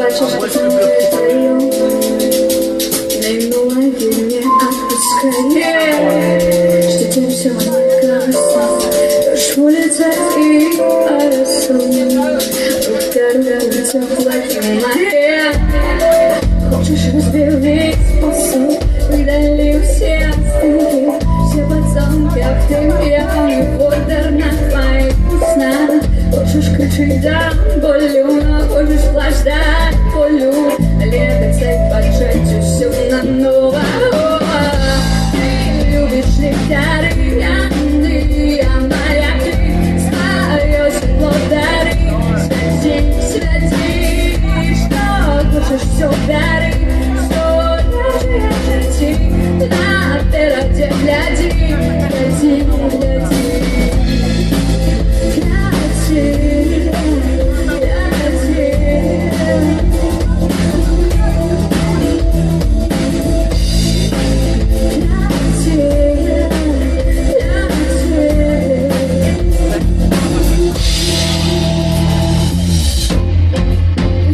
Хочешь посмотреть твою ноги не отпускай, что тебе все не кажется. Дождь в улице и аэросол, рука теплая моя. Хочешь разбилить способ, выдали все стыки, все пацанки, а ты я не подерна твоих снах. Хочешь кричать, да, болю, но хочешь плачь, да, болю. Лето, цель, поджечь все наново. Ты любишь нектары, а моя ты свое тепло дари. Святи, святи, что хочешь, все дари. Что даже жить, на природе гляди, гляди, гляди.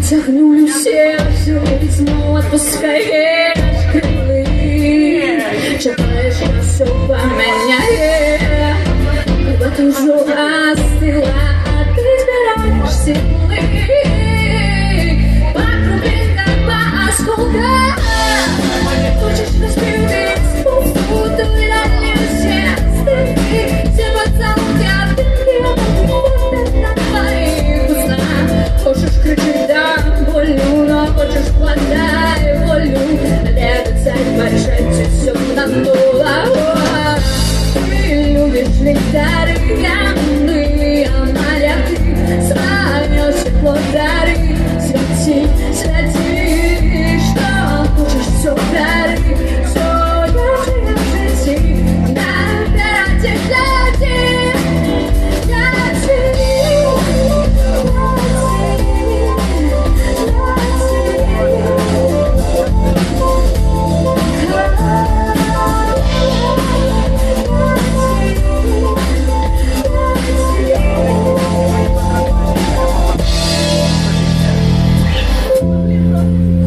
Тягну сердцу, снова отпускаешь крылы, шатаешь, я все поменяешь. Когда ты уже остыла, а ты сбираешь силы по крупинкам, по осколкам. Хочешь разбить пустоту, дали все стыки, все поцелуйки, а ты на твоих устах. Хочешь кричать, да, болю, но хочешь хватай волю. Лето, цель, порешать все надолго. Ты любишь нектары, а моя ты свое тепло дари. Святи, святи, что хочешь, все дари. Все даже жить, на природе гляди, гляди.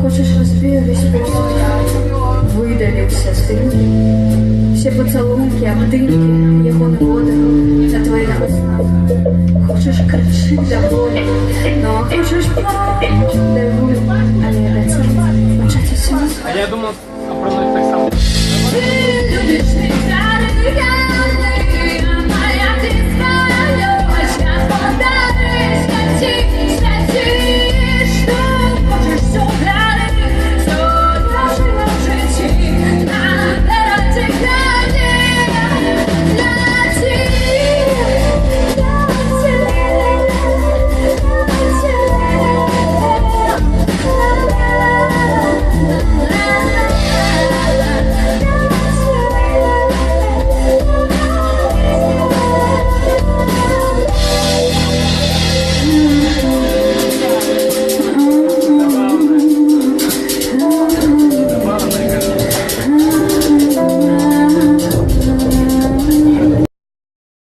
Хочешь разбил весь воздух, выдали все стыдки, все поцелунки, обдымки, ягоны воды на твоих устах. Хочешь кричить до боли, но хочешь плакать.